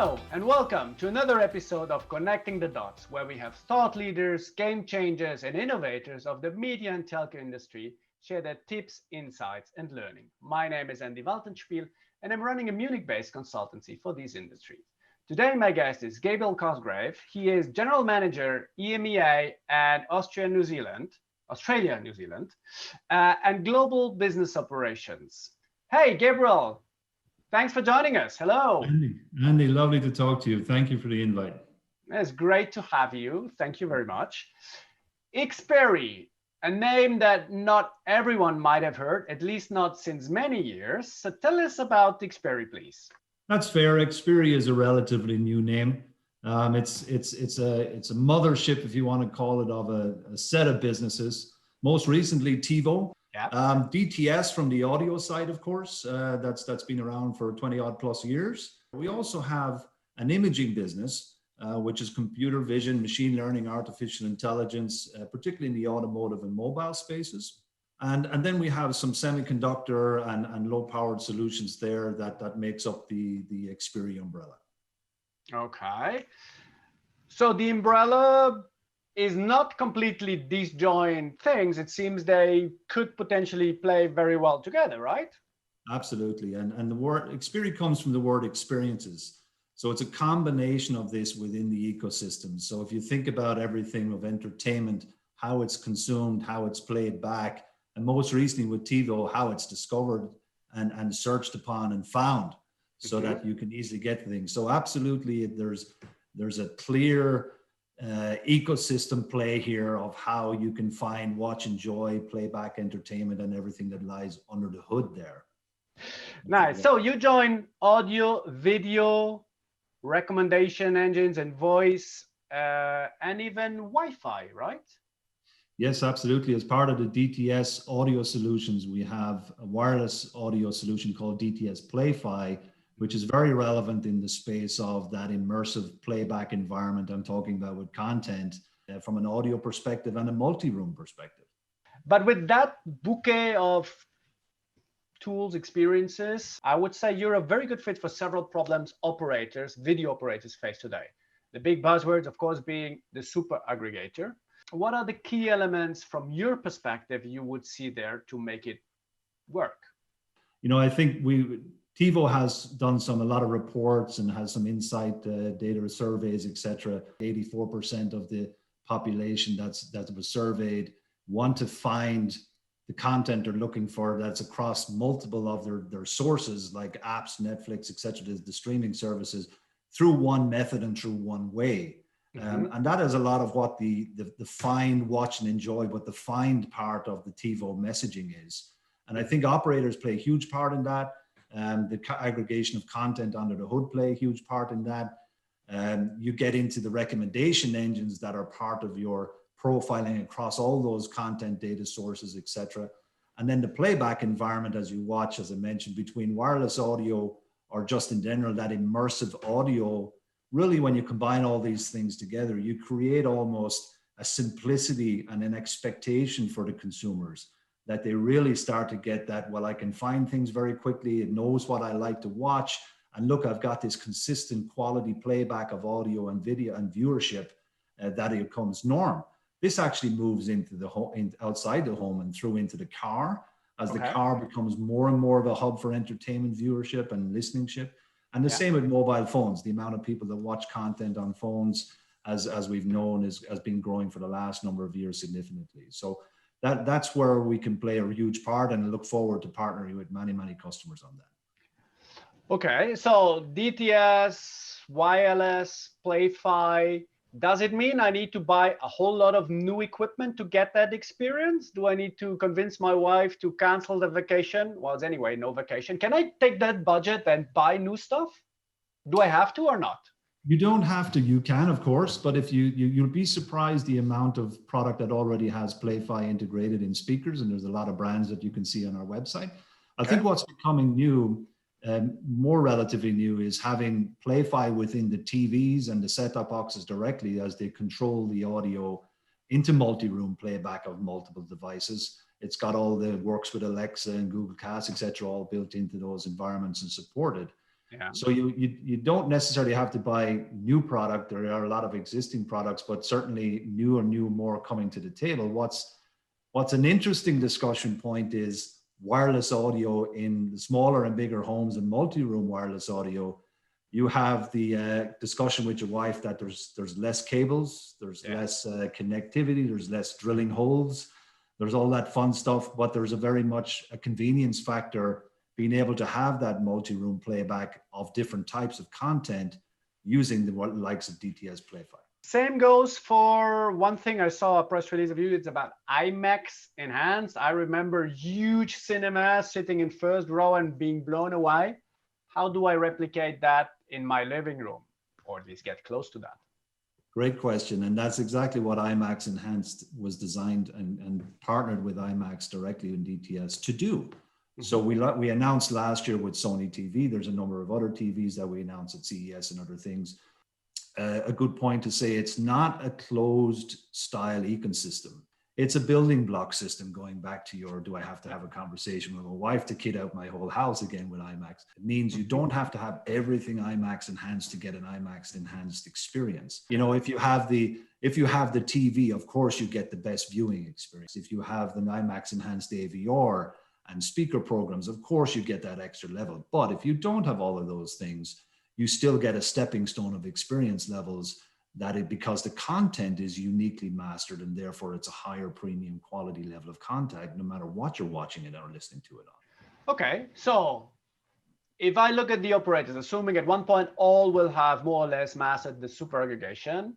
Hello and welcome to another episode of Connecting the Dots, where we have thought leaders, game changers and innovators of the media and telco industry share their tips, insights and learning. My name is Andy Waltenspiel and I'm running a Munich-based consultancy for these industries. Today my guest is Gabriel Cosgrave. He is General Manager EMEA and Australia-New Zealand, and Global Business Operations. Hey Gabriel, thanks for joining us. Hello. Andy, lovely to talk to you. Thank you for the invite. It's great to have you. Thank you very much. Xperi, a name that not everyone might have heard, at least not since many years. So tell us about Xperi, please. That's fair. Xperi is a relatively new name. It's a mothership, if you want to call it, of a set of businesses. Most recently, TiVo. Yeah. DTS from the audio side, of course, that's been around for 20 odd plus years. We also have an imaging business, which is computer vision, machine learning, artificial intelligence, particularly in the automotive and mobile spaces. And then we have some semiconductor and low powered solutions there that makes up the Xperi umbrella. Okay. So the umbrella is not completely disjoint things. It seems they could potentially play very well together, right? Absolutely. And the word Xperi comes from the word experiences. So it's a combination of this within the ecosystem. So if you think about everything of entertainment, how it's consumed, how it's played back, and most recently with TiVo, how it's discovered and searched upon and found so that you can easily get to things. So absolutely, there's a clear ecosystem play here of how you can find, watch, enjoy, playback entertainment and everything that lies under the hood there. Nice. So you join audio, video, recommendation engines and voice and even Wi-Fi, right? Yes, absolutely. As part of the DTS audio solutions, we have a wireless audio solution called DTS PlayFi, which is very relevant in the space of that immersive playback environment I'm talking about with content from an audio perspective and a multi-room perspective. But with that bouquet of tools, experiences, I would say you're a very good fit for several problems video operators face today. The big buzzwords, of course, being the superaggregator. What are the key elements from your perspective you would see there to make it work? You know, I think TiVo has done a lot of reports and has some insight data surveys, etc. 84% of the population that was surveyed want to find the content they're looking for that's across multiple of their sources like apps, Netflix, etc. The streaming services through one method and through one way. And that is a lot of what the find, watch and enjoy, what the find part of the TiVo messaging is. And I think operators play a huge part in that. The aggregation of content under the hood play a huge part in that. You get into the recommendation engines that are part of your profiling across all those content data sources, etc. And then the playback environment as you watch, as I mentioned, between wireless audio or just in general, that immersive audio, really when you combine all these things together, you create almost a simplicity and an expectation for the consumers that they really start to get that, well, I can find things very quickly. It knows what I like to watch. And look, I've got this consistent quality playback of audio and video and viewership that it becomes norm. This actually moves into the home, outside the home and through into the car as the car becomes more and more of a hub for entertainment viewership and listeningship. And the same with mobile phones. The amount of people that watch content on phones, as we've known, has been growing for the last number of years significantly. So that's where we can play a huge part, and look forward to partnering with many, many customers on that. Okay, so DTS, wireless, PlayFi, does it mean I need to buy a whole lot of new equipment to get that experience? Do I need to convince my wife to cancel the vacation? Well, it's anyway, no vacation. Can I take that budget and buy new stuff? Do I have to or not? You don't have to. You can, of course, but if you'll be surprised the amount of product that already has PlayFi integrated in speakers, and there's a lot of brands that you can see on our website. I think what's becoming new, more relatively new, is having PlayFi within the TVs and the set-top boxes directly as they control the audio into multi-room playback of multiple devices. It's got all the works with Alexa and Google Cast, etc., all built into those environments and supported. Yeah. So you don't necessarily have to buy new product. There are a lot of existing products, but certainly new more coming to the table. What's an interesting discussion point is wireless audio in the smaller and bigger homes and multi-room wireless audio. You have the discussion with your wife that there's less cables, there's less connectivity, there's less drilling holes, there's all that fun stuff, but there's a very much a convenience factor being able to have that multi-room playback of different types of content using the likes of DTS PlayFi. Same goes for one thing I saw a press release of you. It's about IMAX Enhanced. I remember huge cinemas sitting in first row and being blown away. How do I replicate that in my living room, or at least get close to that? Great question. And that's exactly what IMAX Enhanced was designed and partnered with IMAX directly in DTS to do. So we announced last year with Sony TV. There's a number of other TVs that we announced at CES and other things. A good point to say it's not a closed style ecosystem. It's a building block system, going back to your, do I have to have a conversation with my wife to kit out my whole house again with IMAX? It means you don't have to have everything IMAX Enhanced to get an IMAX Enhanced experience. You know, if you have the TV, of course you get the best viewing experience. If you have the IMAX Enhanced AVR and speaker programs, of course you get that extra level. But if you don't have all of those things, you still get a stepping stone of experience levels because the content is uniquely mastered, and therefore it's a higher premium quality level of content, no matter what you're watching it or listening to it on. Okay, so if I look at the operators, assuming at one point all will have more or less mastered the super aggregation,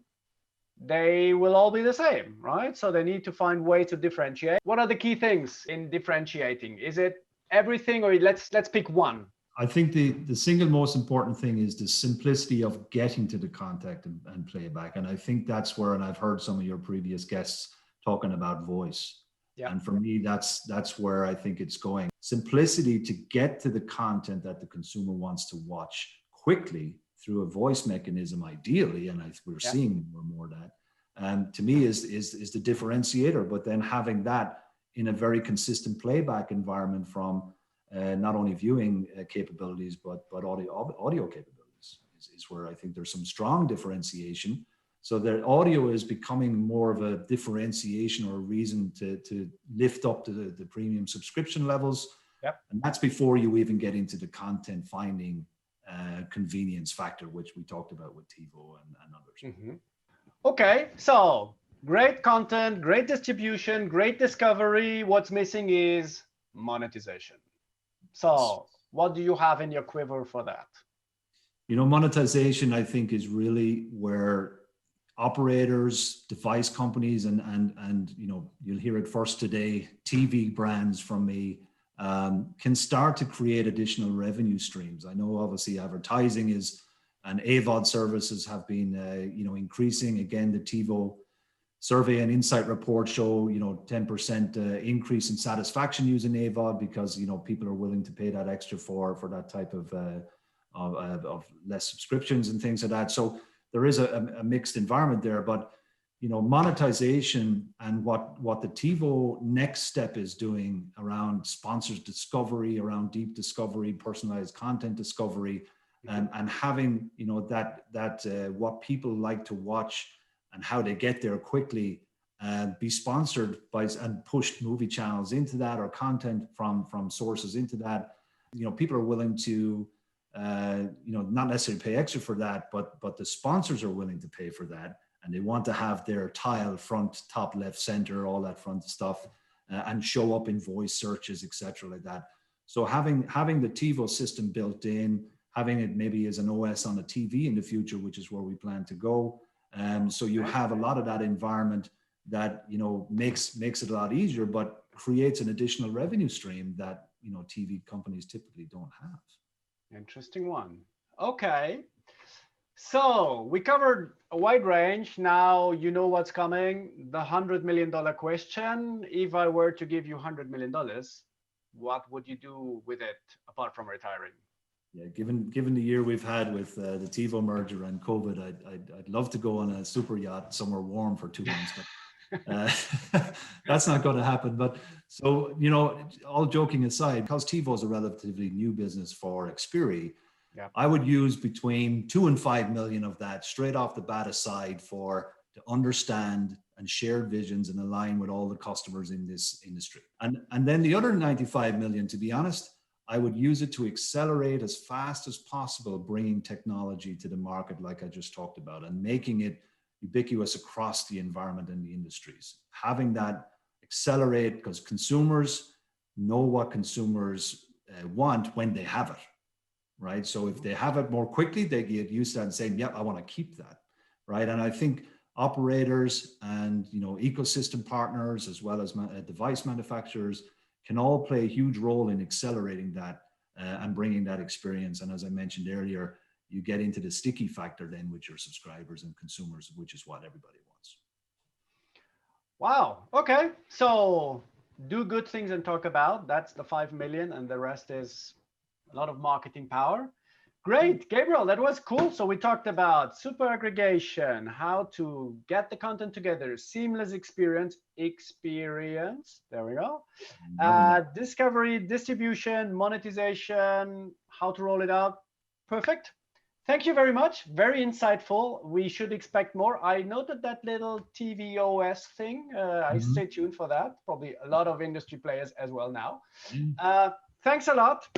they will all be the same, right? So they need to find ways to differentiate. What are the key things in differentiating? Is it everything, or let's pick one? I think the single most important thing is the simplicity of getting to the content and playback. And I think that's where, and I've heard some of your previous guests talking about voice. Yeah. And for me, that's where I think it's going. Simplicity to get to the content that the consumer wants to watch quickly through a voice mechanism, ideally, and we're seeing more and more of that. To me is the differentiator, but then having that in a very consistent playback environment from not only viewing capabilities, but audio capabilities is where I think there's some strong differentiation. So that audio is becoming more of a differentiation or a reason to lift up to the premium subscription levels. Yep. And that's before you even get into the content finding convenience factor, which we talked about with TiVo and others. Mm-hmm. Okay, so great content, great distribution, great discovery. What's missing is monetization. So what do you have in your quiver for that? You know, monetization, I think, is really where operators, device companies, and you know, you'll hear it first today, TV brands from me, can start to create additional revenue streams. I know obviously advertising and AVOD services have been, you know, increasing. Again, the TiVo survey and insight report show, you know, 10% increase in satisfaction using AVOD because, you know, people are willing to pay that extra for that type of less subscriptions and things like that. So there is a mixed environment there, but, you know, monetization and what the TiVo next step is doing around sponsors discovery, around deep discovery, personalized content discovery, and having, you know, that what people like to watch and how they get there quickly, be sponsored by and pushed movie channels into that, or content from sources into that. You know, people are willing to, you know, not necessarily pay extra for that, but the sponsors are willing to pay for that, and they want to have their tile front, top, left, center, all that front stuff, and show up in voice searches, etc., like that. So having the TiVo system built in, having it maybe as an OS on a TV in the future, which is where we plan to go. So you have a lot of that environment that, you know, makes it a lot easier, but creates an additional revenue stream that, you know, TV companies typically don't have. Interesting one. Okay. So we covered a wide range. Now you know what's coming. The $100 million question. If I were to give you $100 million, what would you do with it apart from retiring? Yeah, given the year we've had with the TiVo merger and COVID, I'd love to go on a super yacht somewhere warm for 2 months, but that's not going to happen. But so, you know, all joking aside, because TiVo is a relatively new business for Xperi, Yeah. I would use between 2 and 5 million of that straight off the bat aside to understand and share visions and align with all the customers in this industry. And then the other 95 million, to be honest, I would use it to accelerate as fast as possible, bringing technology to the market like I just talked about, and making it ubiquitous across the environment and the industries. Having that accelerate, because consumers know what consumers want when they have it, right? So if they have it more quickly, they get used to that and saying, yep, I want to keep that, right? And I think operators and ecosystem partners, as well as device manufacturers, can all play a huge role in accelerating that and bringing that experience. And as I mentioned earlier, you get into the sticky factor then with your subscribers and consumers, which is what everybody wants. Wow. Okay. So do good things and talk about. That's the 5 million, and the rest is a lot of marketing power. Great, Gabriel, that was cool. So we talked about super aggregation, how to get the content together, seamless experience, there we go. Discovery, distribution, monetization, how to roll it out. Perfect. Thank you very much. Very insightful. We should expect more. I noted that little tvOS thing. I stay tuned for that. Probably a lot of industry players as well now. Thanks a lot.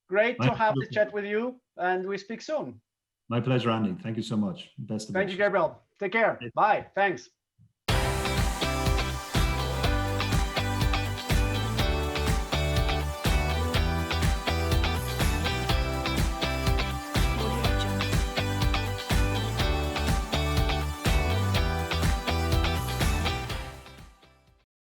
Great to have this chat with you, and we speak soon. My pleasure, Andy. Thank you so much. Best of luck. Thank you, Gabriel. Take care. Bye. Thanks.